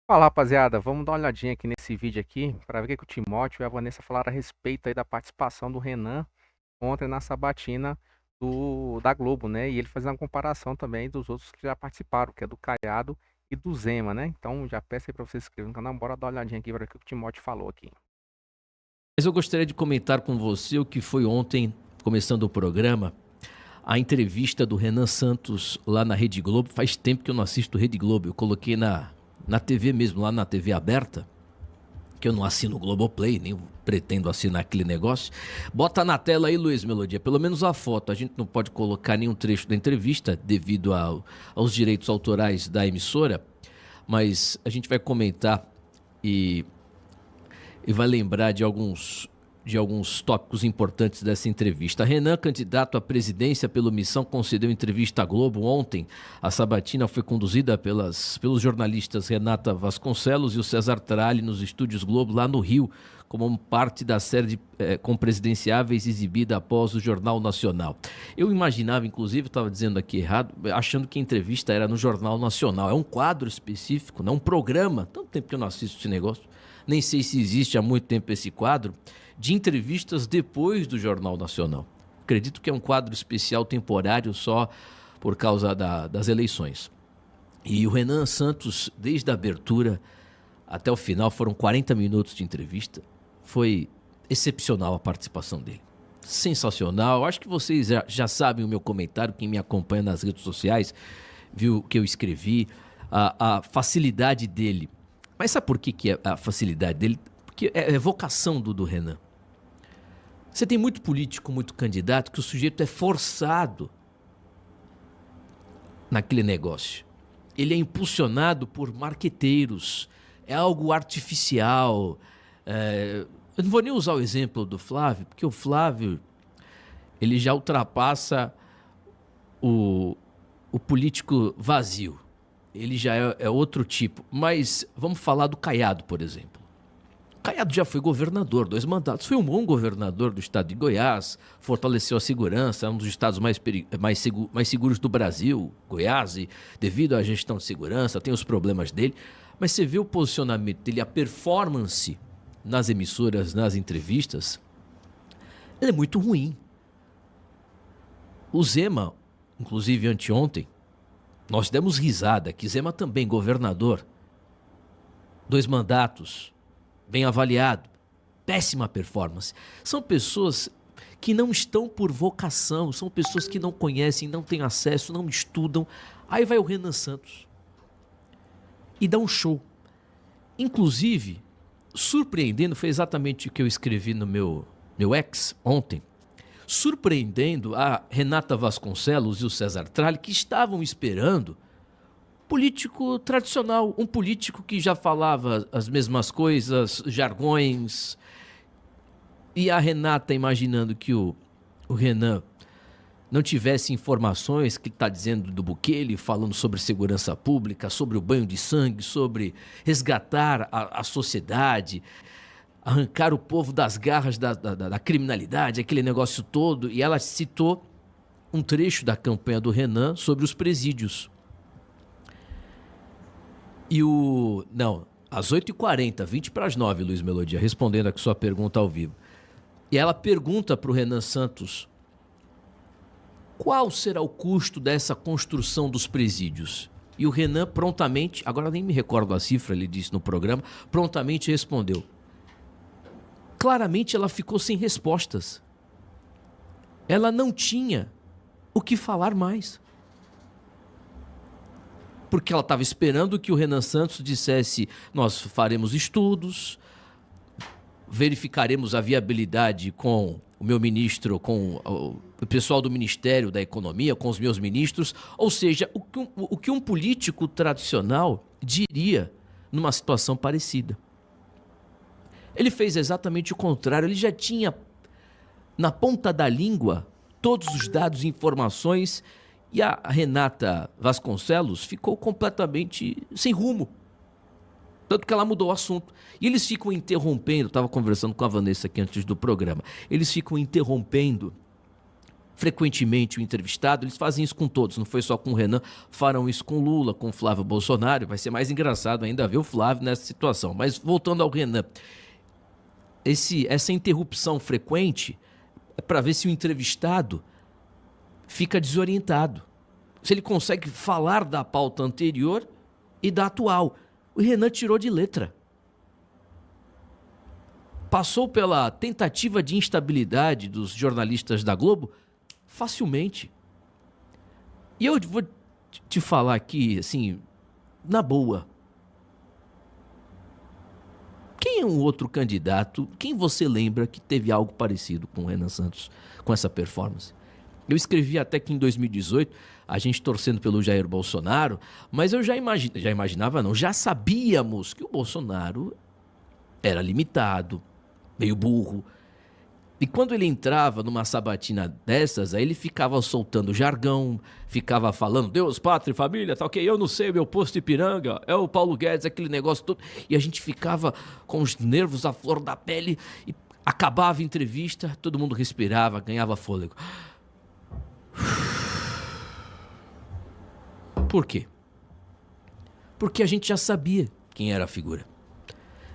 Fala, rapaziada, vamos dar uma olhadinha aqui nesse vídeo aqui para ver o que o Timóteo e a Vanessa falaram a respeito aí da participação do Renan ontem na sabatina da Globo, né? E ele fazendo uma comparação também dos outros que já participaram, que é do Caiado e do Zema, né? Então já peço aí para vocês se inscreverem no canal, bora dar uma olhadinha aqui para ver o que o Timóteo falou aqui. Mas eu gostaria de comentar com você o que foi ontem, começando o programa, a entrevista do Renan Santos lá na Rede Globo. Faz tempo que eu não assisto Rede Globo, eu coloquei na TV mesmo, lá na TV aberta, que eu não assino o Globoplay, nem pretendo assinar aquele negócio. Bota na tela aí, Luiz Melodia, pelo menos a foto. A gente não pode colocar nenhum trecho da entrevista devido aos direitos autorais da emissora, mas a gente vai comentar e vai lembrar de alguns tópicos importantes dessa entrevista. Renan, candidato à presidência pelo Missão, concedeu entrevista à Globo ontem. A sabatina foi conduzida pelos jornalistas Renata Vasconcelos e o César Tralli nos estúdios Globo, lá no Rio, como parte da série com presidenciáveis exibida após o Jornal Nacional. Eu imaginava, inclusive, estava dizendo aqui errado, achando que a entrevista era no Jornal Nacional. É um quadro específico, não um programa. Tanto tempo que eu não assisto esse negócio. Nem sei se existe há muito tempo esse quadro, de entrevistas depois do Jornal Nacional. Acredito que é um quadro especial temporário só por causa das eleições. E o Renan Santos, desde a abertura até o final, foram 40 minutos de entrevista. Foi excepcional a participação dele. Sensacional. Acho que vocês já sabem o meu comentário, quem me acompanha nas redes sociais, viu o que eu escrevi, a facilidade dele. Mas sabe por que é a facilidade dele? Porque é vocação do Renan. Você tem muito político, muito candidato, que o sujeito é forçado naquele negócio. Ele é impulsionado por marqueteiros, é algo artificial. Eu não vou nem usar o exemplo do Flávio, porque o Flávio ele já ultrapassa o político vazio. Ele já é outro tipo. Mas vamos falar do Caiado, por exemplo. Caiado já foi governador, 2 mandatos. Foi um bom governador do estado de Goiás, fortaleceu a segurança, é um dos estados mais seguros do Brasil, Goiás, e devido à gestão de segurança, tem os problemas dele. Mas você vê o posicionamento dele, a performance nas emissoras, nas entrevistas, ele é muito ruim. O Zema, inclusive anteontem, nós demos risada, que Zema também governador, 2 mandatos, bem avaliado, péssima performance. São pessoas que não estão por vocação, são pessoas que não conhecem, não têm acesso, não estudam. Aí vai o Renan Santos e dá um show. Inclusive, surpreendendo, foi exatamente o que eu escrevi no meu ex ontem, surpreendendo a Renata Vasconcelos e o César Tralli, que estavam esperando político tradicional, um político que já falava as mesmas coisas, jargões, e a Renata imaginando que o Renan não tivesse informações que está dizendo do Bukele, falando sobre segurança pública, sobre o banho de sangue, sobre resgatar a sociedade, arrancar o povo das garras da criminalidade, aquele negócio todo, e ela citou um trecho da campanha do Renan sobre os presídios. Às 8h40, 8h40, Luiz Melodia, respondendo a sua pergunta ao vivo. E ela pergunta para o Renan Santos qual será o custo dessa construção dos presídios. E o Renan prontamente, agora nem me recordo a cifra, ele disse no programa, prontamente respondeu. Claramente ela ficou sem respostas. Ela não tinha o que falar mais. Porque ela estava esperando que o Renan Santos dissesse: nós faremos estudos, verificaremos a viabilidade com o meu ministro, com o pessoal do Ministério da Economia, com os meus ministros. Ou seja, o que um político tradicional diria numa situação parecida. Ele fez exatamente o contrário, ele já tinha na ponta da língua todos os dados e informações. E a Renata Vasconcelos ficou completamente sem rumo. Tanto que ela mudou o assunto. E eles ficam interrompendo, eu estava conversando com a Vanessa aqui antes do programa, eles ficam interrompendo frequentemente o entrevistado, eles fazem isso com todos, não foi só com o Renan, farão isso com o Lula, com o Flávio Bolsonaro, vai ser mais engraçado ainda ver o Flávio nessa situação. Mas voltando ao Renan, essa interrupção frequente é para ver se o entrevistado fica desorientado, se ele consegue falar da pauta anterior e da atual. O Renan tirou de letra. Passou pela tentativa de instabilidade dos jornalistas da Globo facilmente. E eu vou te falar aqui, assim, na boa. Quem é um outro candidato, quem você lembra que teve algo parecido com o Renan Santos, com essa performance? Eu escrevi até que em 2018, a gente torcendo pelo Jair Bolsonaro, mas eu já imaginava não, já sabíamos que o Bolsonaro era limitado, meio burro. E quando ele entrava numa sabatina dessas, aí ele ficava soltando jargão, ficava falando Deus, pátria e família, tá ok, eu não sei, meu posto Ipiranga, é o Paulo Guedes, aquele negócio todo. E a gente ficava com os nervos à flor da pele e acabava a entrevista, todo mundo respirava, ganhava fôlego. Por quê? Porque a gente já sabia quem era a figura.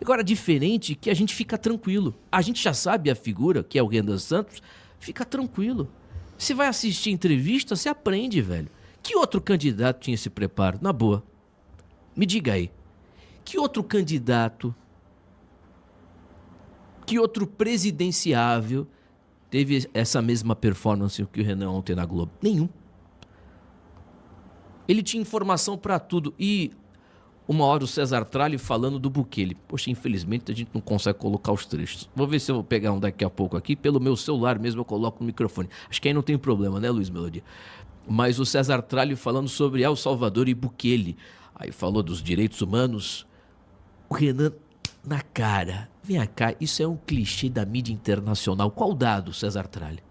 Agora, diferente que a gente fica tranquilo. A gente já sabe a figura, que é o Renan Santos, fica tranquilo. Você vai assistir entrevista, você aprende, velho. Que outro candidato tinha esse preparo? Na boa. Me diga aí. Que outro candidato, que outro presidenciável teve essa mesma performance que o Renan ontem na Globo? Nenhum. Ele tinha informação pra tudo. E uma hora o César Tralli falando do Bukele. Poxa, infelizmente a gente não consegue colocar os trechos. Vou ver se eu vou pegar um daqui a pouco aqui. Pelo meu celular mesmo eu coloco no microfone. Acho que aí não tem problema, né, Luiz Melodia? Mas o César Tralli falando sobre El Salvador e Bukele. Aí falou dos direitos humanos. O Renan na cara. Vem cá, isso é um clichê da mídia internacional. Qual dado, César Tralli?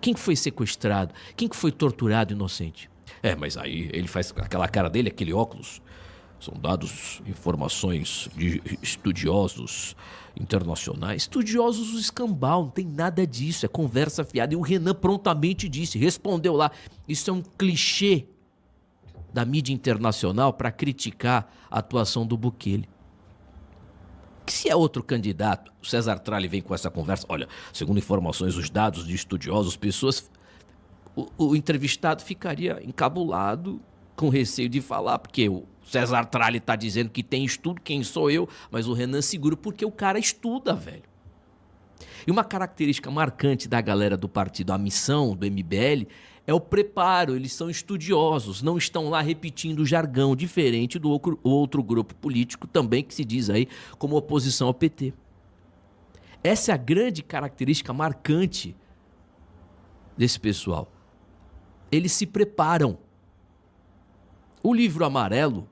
Quem foi sequestrado? Quem que foi torturado inocente? Mas aí ele faz aquela cara dele, aquele óculos. São dados, informações de estudiosos internacionais. Estudiosos do escambau, não tem nada disso, é conversa fiada. E o Renan prontamente disse, respondeu lá, isso é um clichê da mídia internacional para criticar a atuação do Bukele. Se é outro candidato, o César Tralli vem com essa conversa, olha, segundo informações, os dados de estudiosos, pessoas... O entrevistado ficaria encabulado, com receio de falar, porque o César Tralli está dizendo que tem estudo, quem sou eu? Mas o Renan segura porque o cara estuda, velho. E uma característica marcante da galera do partido, a missão do MBL, é o preparo, eles são estudiosos, não estão lá repetindo o jargão, diferente do outro grupo político também que se diz aí como oposição ao PT. Essa é a grande característica marcante desse pessoal. Eles se preparam. O livro amarelo,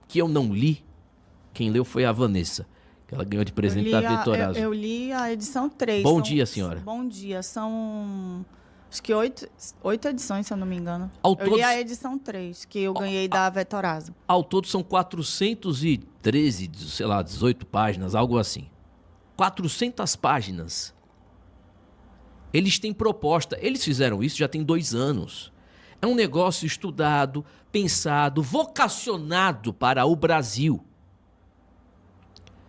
que eu não li, quem leu foi a Vanessa, que ela ganhou de presente da Vitorazo. Eu li a edição 3. Bom dia, senhora. Bom dia. São, acho que 8 edições, se eu não me engano. Eu li a edição 3, que eu ganhei da Vitorazo. Ao todo são 413, sei lá, 18 páginas, algo assim. 400 páginas. Eles têm proposta. Eles fizeram isso já tem 2 anos. É um negócio estudado, pensado, vocacionado para o Brasil.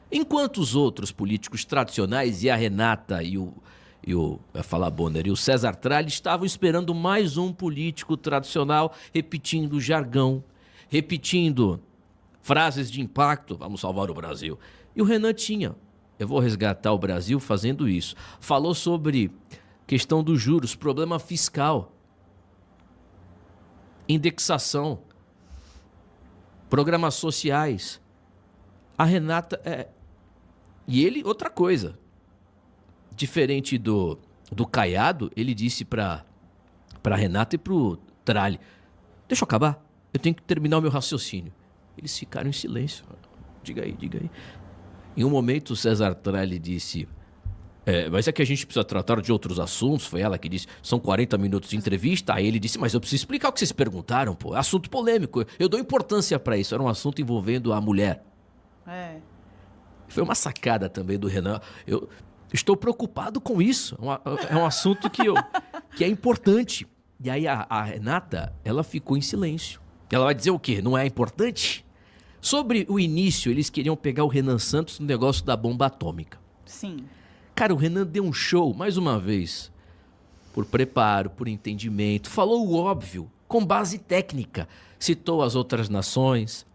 Enquanto os outros políticos tradicionais, e a Renata e Bonner e o César Tralli estavam esperando mais um político tradicional repetindo jargão, repetindo frases de impacto, vamos salvar o Brasil. E o Renan tinha, eu vou resgatar o Brasil fazendo isso. Falou sobre questão dos juros, problema fiscal, indexação, programas sociais. A Renata E ele, outra coisa, diferente do Caiado, ele disse pra Renata e pro Tralli, deixa eu acabar, eu tenho que terminar o meu raciocínio. Eles ficaram em silêncio. Diga aí. Em um momento o César Tralli disse... mas é que a gente precisa tratar de outros assuntos. Foi ela que disse, são 40 minutos de entrevista. Aí ele disse, mas eu preciso explicar o que vocês perguntaram, pô. É assunto polêmico, eu dou importância pra isso. Era um assunto envolvendo a mulher. Foi uma sacada também do Renan. Eu estou preocupado com isso. É um assunto que que é importante. E aí a Renata, ela ficou em silêncio. Ela vai dizer o quê? Não é importante? Sobre o início, eles queriam pegar o Renan Santos no negócio da bomba atômica. Sim. Cara, o Renan deu um show, mais uma vez, por preparo, por entendimento, falou o óbvio, com base técnica, citou as outras nações.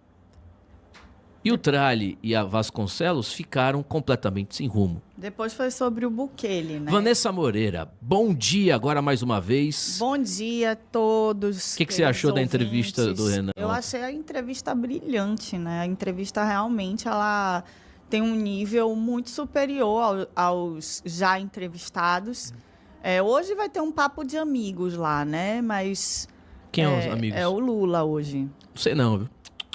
E o Tralli e a Vasconcelos ficaram completamente sem rumo. Depois foi sobre o Bukele, né? Vanessa Moreira, bom dia agora mais uma vez. Bom dia a todos. O que você achou da entrevista do Renan? Eu achei a entrevista brilhante, né? A entrevista realmente, ela tem um nível muito superior aos já entrevistados. Hoje vai ter um papo de amigos lá, né? Mas... Quem é os amigos? É o Lula hoje. Não sei não, viu?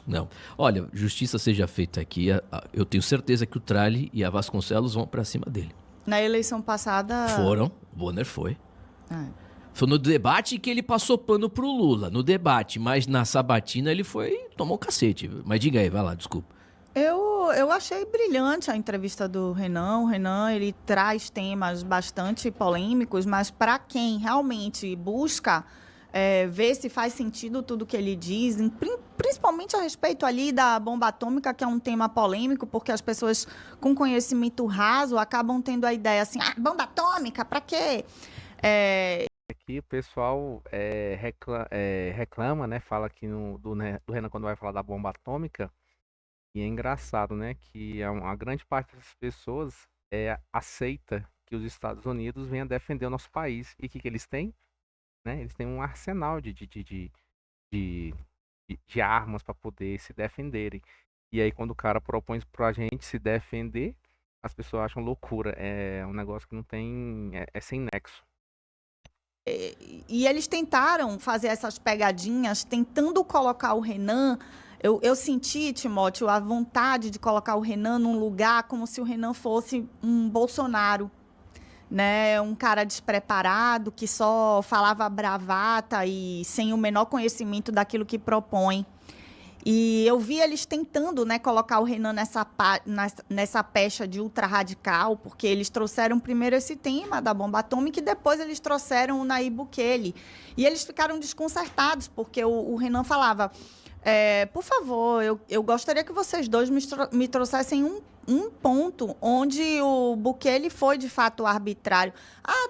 Não. Olha, justiça seja feita aqui. Eu tenho certeza que o Tralli e a Vasconcelos vão pra cima dele. Na eleição passada... Foram. O Bonner foi. É. Foi no debate que ele passou pano pro Lula. No debate. Mas na sabatina ele foi... Tomou cacete. Mas diga aí, vai lá, desculpa. Eu achei brilhante a entrevista do Renan. O Renan, ele traz temas bastante polêmicos, mas para quem realmente busca ver se faz sentido tudo que ele diz, principalmente a respeito ali da bomba atômica, que é um tema polêmico, porque as pessoas com conhecimento raso acabam tendo a ideia assim, bomba atômica, para quê? Aqui o pessoal reclama, né? Fala aqui do Renan quando vai falar da bomba atômica. E é engraçado, né? Que a grande parte das pessoas aceita que os Estados Unidos venham defender o nosso país. E o que eles têm? Né? Eles têm um arsenal de armas para poder se defenderem. E aí, quando o cara propõe pra gente se defender, as pessoas acham loucura. É um negócio que não tem... É sem nexo. E eles tentaram fazer essas pegadinhas, tentando colocar o Renan... Eu senti, Timóteo, a vontade de colocar o Renan num lugar como se o Renan fosse um Bolsonaro, né? Um cara despreparado, que só falava bravata e sem o menor conhecimento daquilo que propõe. E eu vi eles tentando, né, colocar o Renan nessa pecha de ultra-radical, porque eles trouxeram primeiro esse tema da bomba atômica e depois eles trouxeram o Nayib Bukele. E eles ficaram desconcertados, porque o Renan falava... por favor, eu gostaria que vocês dois me trouxessem um ponto onde o Bukele foi, de fato, arbitrário.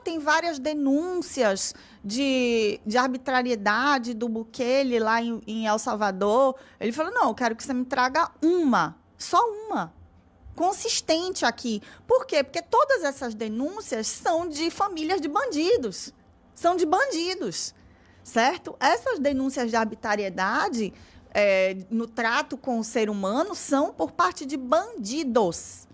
Tem várias denúncias de arbitrariedade do Bukele lá em El Salvador. Ele falou, não, eu quero que você me traga só uma, consistente aqui. Por quê? Porque todas essas denúncias são de famílias de bandidos. São de bandidos, certo? Essas denúncias de arbitrariedade... no trato com o ser humano são por parte de bandidos.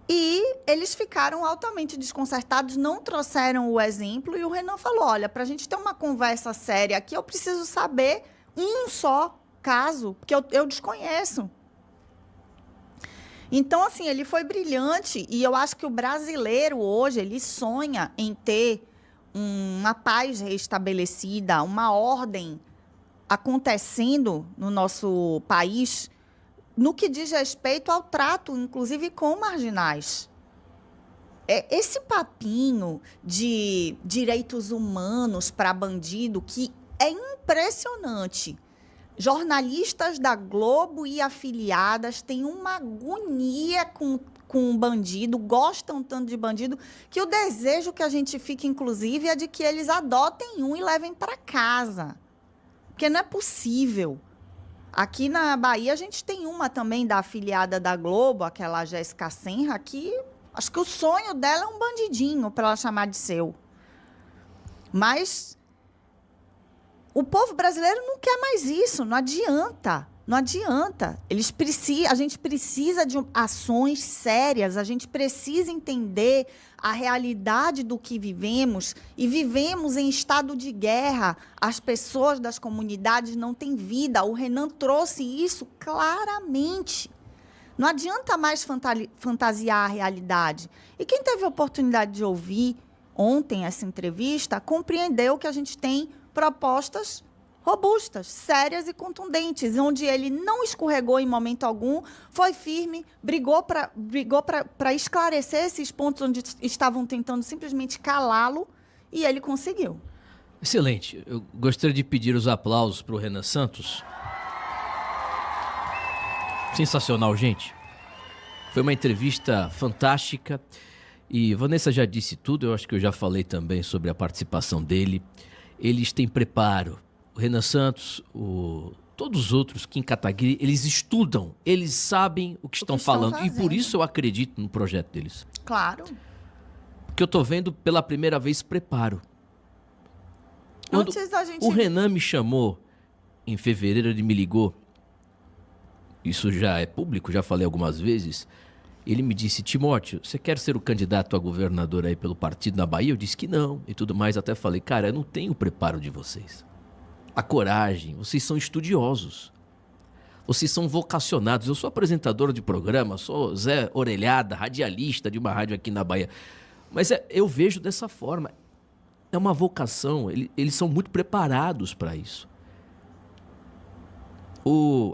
E eles ficaram altamente desconcertados, não trouxeram o exemplo, e o Renan falou, olha, para a gente ter uma conversa séria aqui, eu preciso saber um só caso, porque eu desconheço. Então, assim, ele foi brilhante, e eu acho que o brasileiro hoje, ele sonha em ter uma paz restabelecida, uma ordem acontecendo no nosso país, no que diz respeito ao trato, inclusive, com marginais. Esse papinho de direitos humanos para bandido, que é impressionante. Jornalistas da Globo e afiliadas têm uma agonia com bandido, gostam tanto de bandido, que o desejo que a gente fica, inclusive, é de que eles adotem um e levem para casa. Porque não é possível. Aqui na Bahia, a gente tem uma também da afiliada da Globo, aquela Jéssica Senra, que acho que o sonho dela é um bandidinho, para ela chamar de seu. Mas o povo brasileiro não quer mais isso, não adianta. Não adianta. A gente precisa de ações sérias, a gente precisa entender a realidade do que vivemos, e vivemos em estado de guerra. As pessoas das comunidades não têm vida. O Renan trouxe isso claramente. Não adianta mais fantasiar a realidade. E quem teve a oportunidade de ouvir ontem essa entrevista, compreendeu que a gente tem propostas robustas, sérias e contundentes, onde ele não escorregou em momento algum, foi firme, brigou para esclarecer esses pontos onde estavam tentando simplesmente calá-lo, E ele conseguiu. Excelente. Eu gostaria de pedir os aplausos para o Renan Santos. Sensacional, gente. Foi uma entrevista fantástica. E Vanessa já disse tudo, eu acho que eu já falei também sobre a participação dele. Eles têm preparo. O Renan Santos, todos os outros, Kim Kataguiri, eles estudam, eles sabem o que estão falando. E por isso eu acredito no projeto deles. Claro. Porque eu tô vendo pela primeira vez preparo. Quando Antes da gente... o Renan me chamou, em fevereiro ele me ligou, isso já é público, já falei algumas vezes, ele me disse: Timóteo, você quer ser o candidato a governador aí pelo partido na Bahia? Eu disse que não, e tudo mais, até falei, cara, eu não tenho o preparo de vocês. A coragem, vocês são estudiosos, vocês são vocacionados, eu sou apresentador de programa, sou Zé Orelhada, radialista de uma rádio aqui na Bahia, mas eu vejo dessa forma, é uma vocação, eles são muito preparados para isso.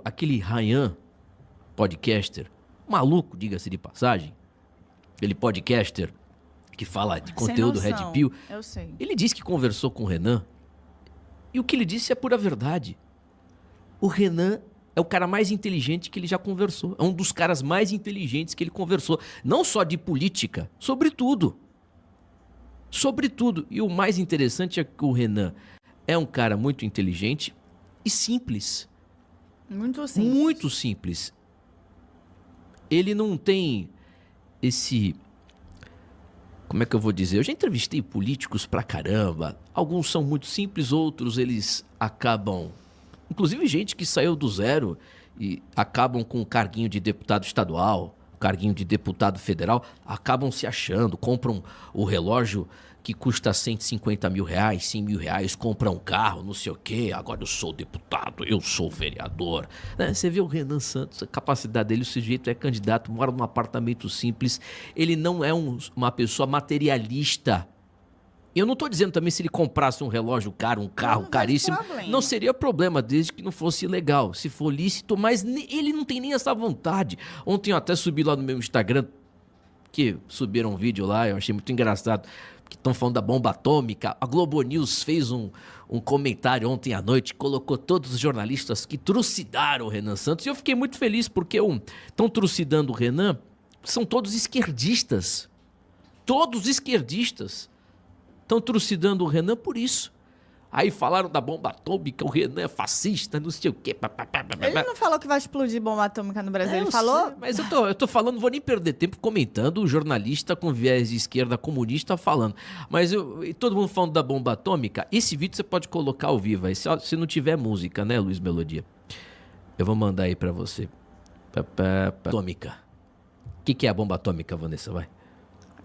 Aquele Ryan, podcaster, maluco, diga-se de passagem, aquele podcaster que fala de conteúdo Red Pill, eu sei. Ele disse que conversou com o Renan, e o que ele disse é pura verdade. O Renan é o cara mais inteligente que ele já conversou, é um dos caras mais inteligentes que ele conversou, não só de política, sobretudo. Sobretudo, e o mais interessante é que o Renan é um cara muito inteligente e simples. Muito simples. Muito simples. Ele não tem esse... Como é que eu vou dizer? Eu já entrevistei políticos pra caramba. Alguns são muito simples, outros eles acabam... Inclusive gente que saiu do zero e acabam com o carguinho de deputado estadual, carguinho de deputado federal, acabam se achando, compram o relógio que custa 150 mil reais, 100 mil reais, compram um carro, não sei o quê, agora eu sou deputado, eu sou vereador. Né? Você vê o Renan Santos, a capacidade dele, o sujeito é candidato, mora num apartamento simples, ele não é uma pessoa materialista. Eu não estou dizendo também se ele comprasse um relógio caro, um carro caríssimo, não seria problema, desde que não fosse ilegal, se for lícito, mas ele não tem nem essa vontade. Ontem eu até subi lá no meu Instagram, que subiram um vídeo lá, eu achei muito engraçado, que estão falando da bomba atômica. A Globo News fez um comentário ontem à noite, colocou todos os jornalistas que trucidaram o Renan Santos, e eu fiquei muito feliz, porque estão trucidando o Renan, são todos esquerdistas. Todos esquerdistas. Estão trucidando o Renan por isso. Aí falaram da bomba atômica, o Renan é fascista, não sei o quê. Ele não falou que vai explodir bomba atômica no Brasil, ele falou? Sei, mas eu tô falando, não vou nem perder tempo comentando o jornalista com viés de esquerda comunista falando. Mas e todo mundo falando da bomba atômica, esse vídeo você pode colocar ao vivo aí, se não tiver música, né, Luiz Melodia? Eu vou mandar aí pra você. Atômica. O que é a bomba atômica, Vanessa? Vai.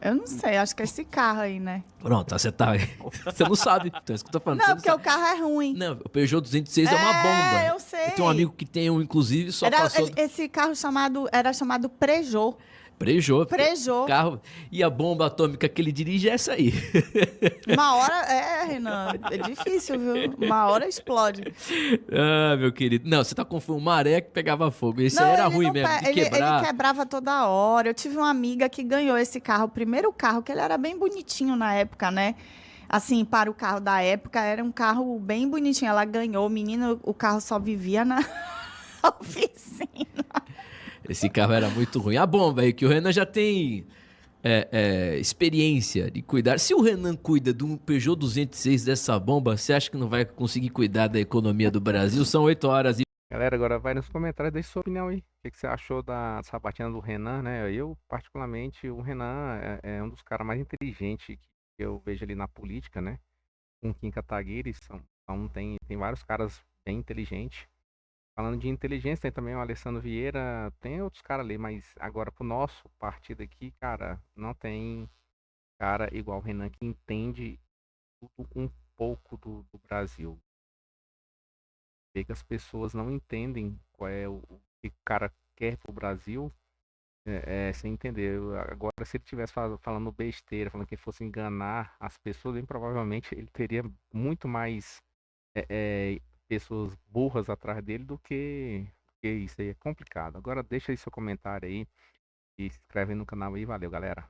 Eu não sei, acho que é esse carro aí, né? Pronto, você não sabe, então é isso que eu tô falando. Não, porque o carro é ruim. Não, o Peugeot 206 é uma bomba. Eu sei. Eu tenho um amigo que tem um, inclusive, passou... Esse carro era chamado Peugeot. Peugeot. Carro. E a bomba atômica que ele dirige é essa aí. Uma hora... Renan, é difícil, viu? Uma hora explode. Ah, meu querido. Não, você tá confundindo maré que pegava fogo. Esse aí era ruim mesmo, de quebrar. Ele quebrava toda hora. Eu tive uma amiga que ganhou esse carro, o primeiro carro, que ele era bem bonitinho na época, né? Assim, para o carro da época, era um carro bem bonitinho. Ela ganhou, menino, o carro só vivia na oficina. Esse carro era muito ruim. A bomba aí, que o Renan já tem experiência de cuidar. Se o Renan cuida de um Peugeot 206 dessa bomba, você acha que não vai conseguir cuidar da economia do Brasil? São 8 horas e... Galera, agora vai nos comentários, deixe sua opinião aí. O que você achou da sabatina do Renan, né? Eu, particularmente, o Renan é um dos caras mais inteligentes que eu vejo ali na política, né? Com Kim Kataguiri, tem vários caras bem inteligentes. Falando de inteligência, tem também o Alessandro Vieira, tem outros caras ali, mas agora pro nosso partido aqui, cara, não tem cara igual o Renan que entende tudo um pouco do Brasil. Vê que as pessoas não entendem qual é o que o cara quer pro Brasil, sem entender. Agora, se ele estivesse falando besteira, falando que fosse enganar as pessoas, bem provavelmente ele teria muito mais pessoas burras atrás dele do que isso aí é complicado. Agora deixa aí seu comentário aí e se inscreve no canal aí. Valeu, galera.